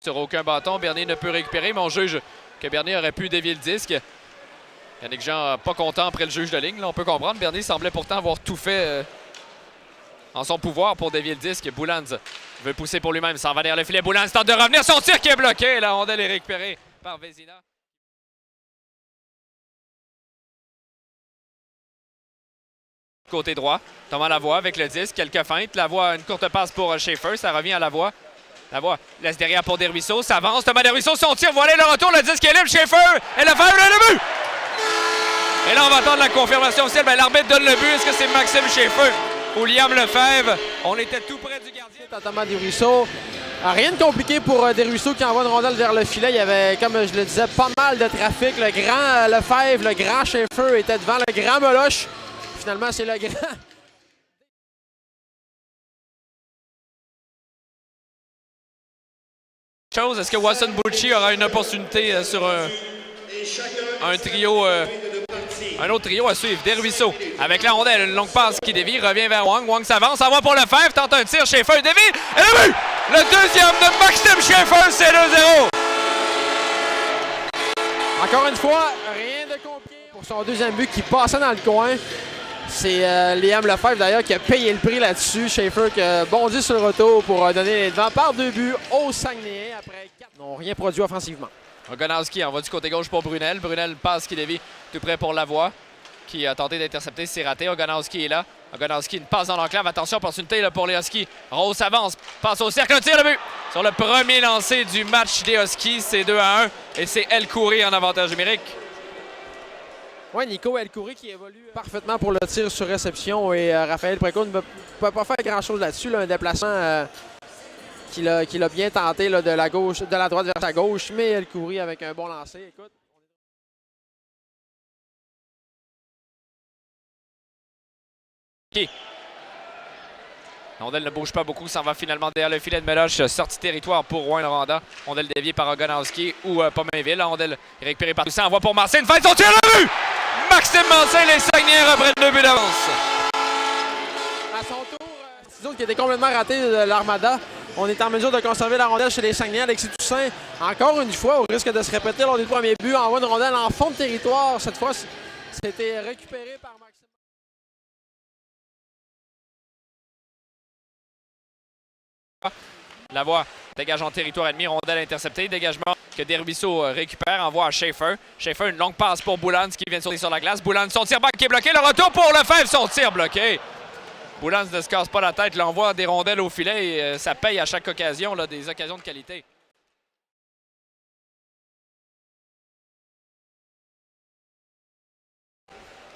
Sur aucun bâton, Bernier ne peut récupérer, mais on juge que Bernier aurait pu dévier le disque. Yannick Jean pas content après le juge de ligne, là, on peut comprendre. Bernier semblait pourtant avoir tout fait en son pouvoir pour dévier le disque. Boulans veut pousser pour lui-même, s'en va derrière le filet. Boulans tente de revenir, son tir qui est bloqué. La rondelle est récupérée par Vézina. Côté droit, Thomas Lavoie avec le disque, quelques feintes. Lavoie, une courte passe pour Schaefer, ça revient à Lavoie. Lavoie laisse derrière pour Desruisseaux, ça avance. Thomas Desruisseaux, son tir, voilà le retour, le disque est libre. Schaefer, et Lefebvre, le but! Et là, on va attendre la confirmation officielle. Ben, l'arbitre donne le but. Est-ce que c'est Maxime Schaefer ou Liam Lefebvre? On était tout près du gardien. Thomas Desruisseaux. Rien de compliqué pour Desruisseaux qui envoie une rondelle vers le filet. Il y avait, comme je le disais, pas mal de trafic. Le grand Lefebvre, le grand Schaefer était devant, le grand Meloche. Finalement, c'est le grand. Est-ce que Watson Bucci aura une opportunité sur un trio, un autre trio à suivre? Desruisseaux avec la rondelle, une longue passe qui dévie, revient vers Wang. Wang s'avance, envoie pour Lefebvre, tente un tir, Schaefer dévie, et le but! Le deuxième de Maxime Schaefer, c'est 2-0. Encore une fois, rien de compliqué pour son deuxième but qui passait dans le coin. C'est Liam Lefebvre d'ailleurs qui a payé le prix là-dessus. Schaefer qui a bondi sur le retour pour donner les devants par 2 buts au Saguenay après 4. Ils n'ont rien produit offensivement. Ogonowski envoie du côté gauche pour Brunel. Brunel passe qui dévie tout près pour Lavoie qui a tenté d'intercepter, c'est raté. Ogonowski est là. Ogonowski, une passe dans l'enclave. Attention, opportunité là, pour les Huskies. Rose avance, passe au cercle, tire le but. Sur le premier lancé du match des Huskies, c'est 2-1 et c'est El Khoury en avantage numérique. Oui, Nico El Khoury qui évolue parfaitement pour le tir sur réception et Raphaël Précourt ne peut pas faire grand-chose là-dessus. Là, un déplacement qu'il a bien tenté là, de la droite vers sa gauche, mais El Khoury avec un bon lancer. Écoute. Okay. Rondelle ne bouge pas beaucoup, s'en va finalement derrière le filet de Meloche. Sortie territoire pour Rouen-Noranda. Rondelle déviée par Ogonowski ou Pomainville. Rondelle récupérée par Toussaint. Envoie pour Marcin. Une fête, son tir le but! Maxime Marcin, les Saguenayens reprennent 2 buts d'avance. À son tour, Ciseaux qui était complètement raté de l'Armada. On est en mesure de conserver la rondelle chez les Saguenayens. Alexis Toussaint, encore une fois, au risque de se répéter lors du premier but, envoie une rondelle en fond de territoire. Cette fois, c'était récupéré par Maxime. Lavoie dégage en territoire ennemi, rondelle interceptée, dégagement que Desruisseaux récupère, envoie à Schaefer. Schaefer, une longue passe pour Boulans qui vient de sauter sur la glace. Boulans, son tir back qui est bloqué, le retour pour Lefebvre, son tir bloqué. Boulans ne se casse pas la tête, l'envoie des rondelles au filet et ça paye à chaque occasion, là, des occasions de qualité.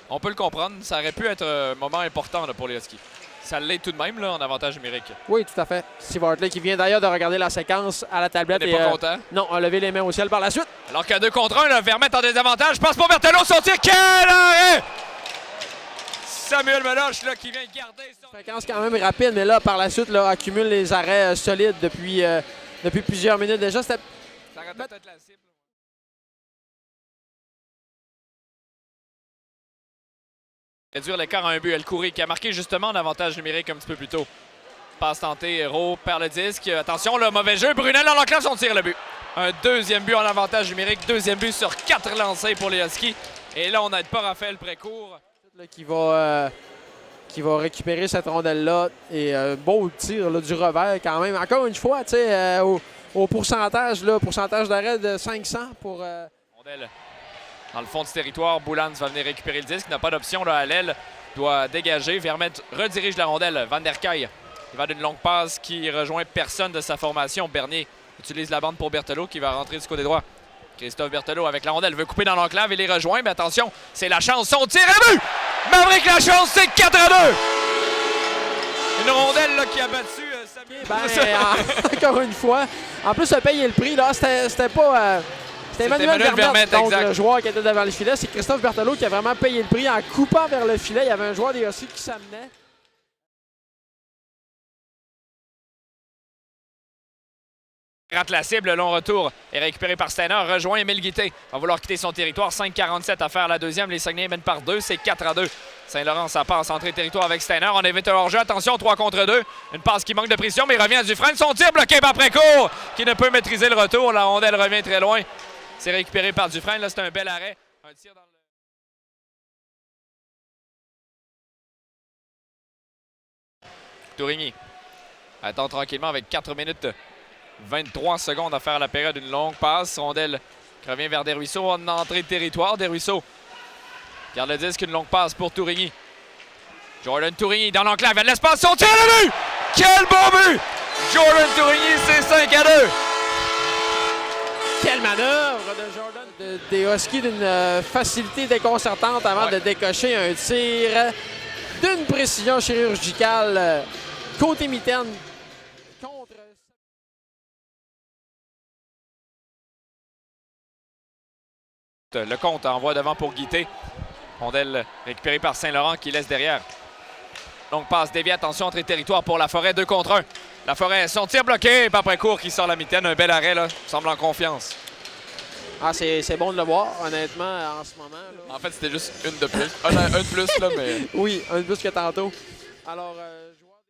On peut le comprendre, ça aurait pu être un moment important là, pour les Huskies. Ça l'est tout de même là, en avantage numérique. Oui, tout à fait. Steve Hartley qui vient d'ailleurs de regarder la séquence à la tablette. Il n'est pas content. Non, a levé les mains au ciel par la suite. Alors qu'à 2 contre 1, Vermette en désavantage. Passe pour Berthelot, son tir. Quel arrêt! Samuel Meloche là, qui vient garder son... Séquence quand même rapide, mais là, par la suite, là, accumule les arrêts solides depuis plusieurs minutes déjà. Ça aurait peut-être la cible. Réduire l'écart à un but. El Khoury qui a marqué justement en avantage numérique un petit peu plus tôt. Passe tentée, Hérault perd le disque. Attention, le mauvais jeu. Brunel dans l'enclave, on tire le but. Un deuxième but en avantage numérique. Deuxième but sur 4 lancés pour les Huskies. Et là, on n'aide pas Raphaël Précourt. Qui va récupérer cette rondelle-là. Et beau tir là, du revers quand même. Encore une fois, tu sais, au pourcentage d'arrêt de 500 pour... Rondelle dans le fond du territoire. Boulans va venir récupérer le disque. Il n'a pas d'option là à l'aile. Doit dégager. Vermette redirige la rondelle. Van der Kaay. Il va d'une longue passe qui rejoint personne de sa formation. Bernier utilise la bande pour Berthelot qui va rentrer du côté droit. Christophe Berthelot avec la rondelle veut couper dans l'enclave et les rejoint. Mais attention, c'est la chance. Son tir et but! Maverick Lachance, c'est 4-2! Une rondelle là, qui a battu encore une fois. En plus, a payé le prix. Là, c'était pas... C'était Emmanuel Vermette, donc exact. Le joueur qui était devant le filet. C'est Christophe Berthelot qui a vraiment payé le prix en coupant vers le filet. Il y avait un joueur des Huskies qui s'amenait. Rate la cible, long retour est récupéré par Steiner, rejoint Émile Guité. Va vouloir quitter son territoire, 5,47 à faire la deuxième. Les Saguenayens mènent par 2, c'est 4-2. Saint-Laurent, ça passe, entrée de territoire avec Steiner. On évite un hors-jeu. Attention, 3 contre 2. Une passe qui manque de précision, mais il revient à Dufresne. Son tir bloqué par Précourt, qui ne peut maîtriser le retour. La rondelle revient très loin. C'est récupéré par Dufresne. Là, c'est un bel arrêt. Un tir dans le... Tourigny attend tranquillement avec 4 minutes 23 secondes à faire la période. Une longue passe. Rondelle qui revient vers Desruisseaux en entrée de territoire. Desruisseaux garde le disque. Une longue passe pour Tourigny. Jordan Tourigny dans l'enclave. Il y a de l'espace. Son tir de but! Quel bon but! Jordan Tourigny, c'est 5-2. Quelle manœuvre de Jordan! Des Huskies d'une facilité déconcertante avant de décocher un tir d'une précision chirurgicale côté mitaine contre... Le compte envoie devant pour Guité. Rondelle récupérée par Saint-Laurent qui laisse derrière. Donc passe déviée, attention, entrée de territoire pour Laforêt, 2 contre 1. Laforêt, son tir bloqué par Précourt qui sort la mitaine. Un bel arrêt, là, semble en confiance. Ah, c'est bon de le voir, honnêtement, en ce moment. Là. En fait, c'était juste une de plus. Un de plus, là, mais... Oui, un de plus que tantôt. Alors,